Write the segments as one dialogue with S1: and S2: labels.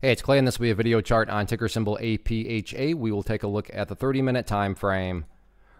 S1: Hey, it's Clay, and this will be a video chart on ticker symbol APHA. We will take a look at the 30-minute time frame.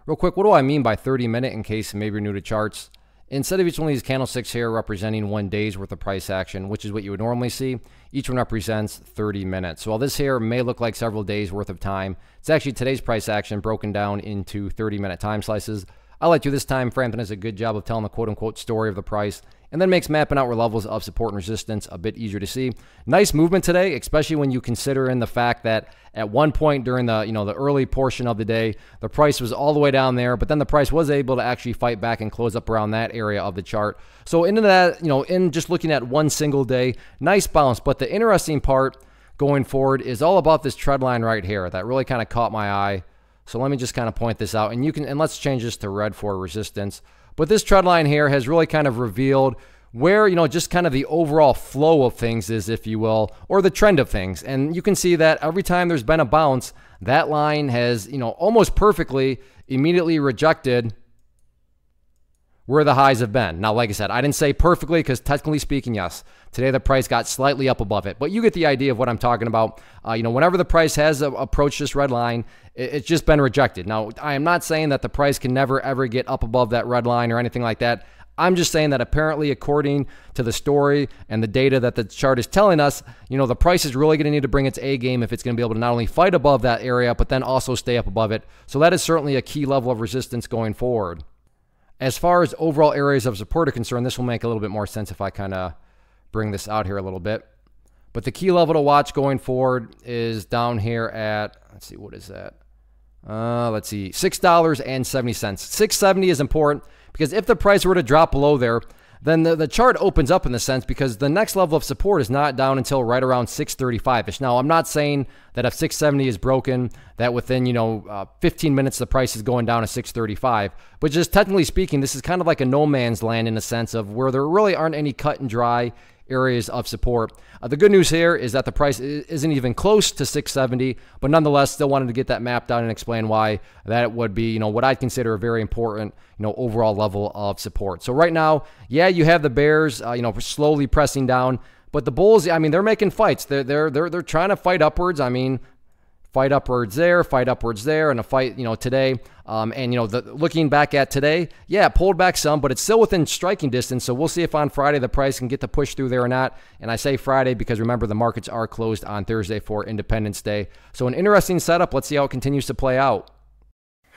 S1: Real quick, what do I mean by 30-minute in case maybe you're new to charts? Instead of each one of these candlesticks here representing 1 day's worth of price action, which is what you would normally see, each one represents 30 minutes. So while this here may look like several days worth of time, it's actually today's price action broken down into 30-minute time slices. I'll let you this time frame that does a good job of telling the quote-unquote story of the price, and then makes mapping out where levels of support and resistance a bit easier to see. Nice movement today, especially when you consider in the fact that at one point during the the early portion of the day, the price was all the way down there, but then the price was able to actually fight back and close up around that area of the chart. So into that, in just looking at one single day, nice bounce. But the interesting part going forward is all about this trend line right here that really kind of caught my eye. So let me just kind of point this out, and let's change this to red for resistance. But this trend line here has really kind of revealed where, just kind of the overall flow of things is, if you will, or the trend of things. And you can see that every time there's been a bounce, that line has, almost perfectly immediately rejected where the highs have been. Now, like I said, I didn't say perfectly because technically speaking, yes, today the price got slightly up above it, but you get the idea of what I'm talking about. Whenever the price has approached this red line, it's just been rejected. Now, I am not saying that the price can never ever get up above that red line or anything like that. I'm just saying that apparently, according to the story and the data that the chart is telling us, the price is really going to need to bring its A game if it's going to be able to not only fight above that area, but then also stay up above it. So that is certainly a key level of resistance going forward. As far as overall areas of support are concerned, this will make a little bit more sense if I kind of bring this out here a little bit. But the key level to watch going forward is down here at, let's see, what is that? Let's see, $6.70. $6.70 is important because if the price were to drop below there, then the chart opens up in the sense because the next level of support is not down until right around 635-ish. Now, I'm not saying that if 670 is broken, that within, 15 minutes the price is going down to 635. But just technically speaking, this is kind of like a no man's land in the sense of where there really aren't any cut and dry areas of support. The good news here is that the price isn't even close to 670, but nonetheless, still wanted to get that mapped out and explain why that would be, what I'd consider a very important, overall level of support. So right now, yeah, you have the bears, slowly pressing down, but the bulls, they're making fights. They're trying to fight upwards. Fight upwards there, and a fight, today. Looking back at today, yeah, it pulled back some, but it's still within striking distance. So we'll see if on Friday the price can get to push through there or not. And I say Friday because remember the markets are closed on Thursday for Independence Day. So an interesting setup. Let's see how it continues to play out.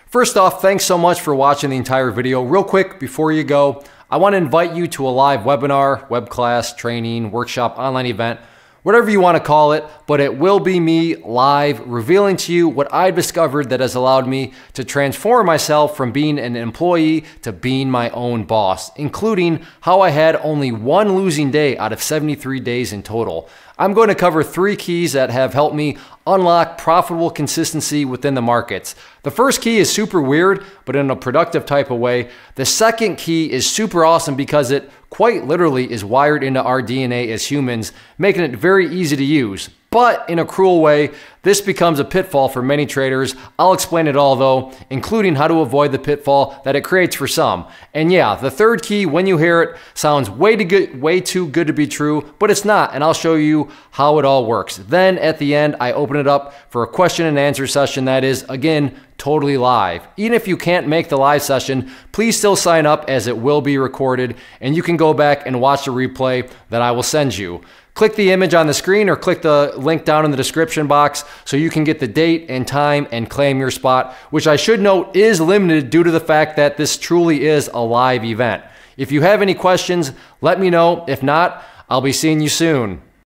S1: First off, thanks so much for watching the entire video. Real quick, before you go, I want to invite you to a live webinar, web class, training, workshop, online event, whatever you want to call it, but it will be me live revealing to you what I've discovered that has allowed me to transform myself from being an employee to being my own boss, including how I had only one losing day out of 73 days in total. I'm going to cover 3 keys that have helped me unlock profitable consistency within the markets. The first key is super weird, but in a productive type of way. The second key is super awesome because it quite literally is wired into our DNA as humans, making it very easy to use. But in a cruel way, this becomes a pitfall for many traders. I'll explain it all though, including how to avoid the pitfall that it creates for some. And yeah, the third key, when you hear it, sounds way too good to be true, but it's not, and I'll show you how it all works. Then at the end, I open it up for a question and answer session that is, again, totally live. Even if you can't make the live session, please still sign up as it will be recorded, and you can go back and watch the replay that I will send you. Click the image on the screen or click the link down in the description box so you can get the date and time and claim your spot, which I should note is limited due to the fact that this truly is a live event. If you have any questions, let me know. If not, I'll be seeing you soon.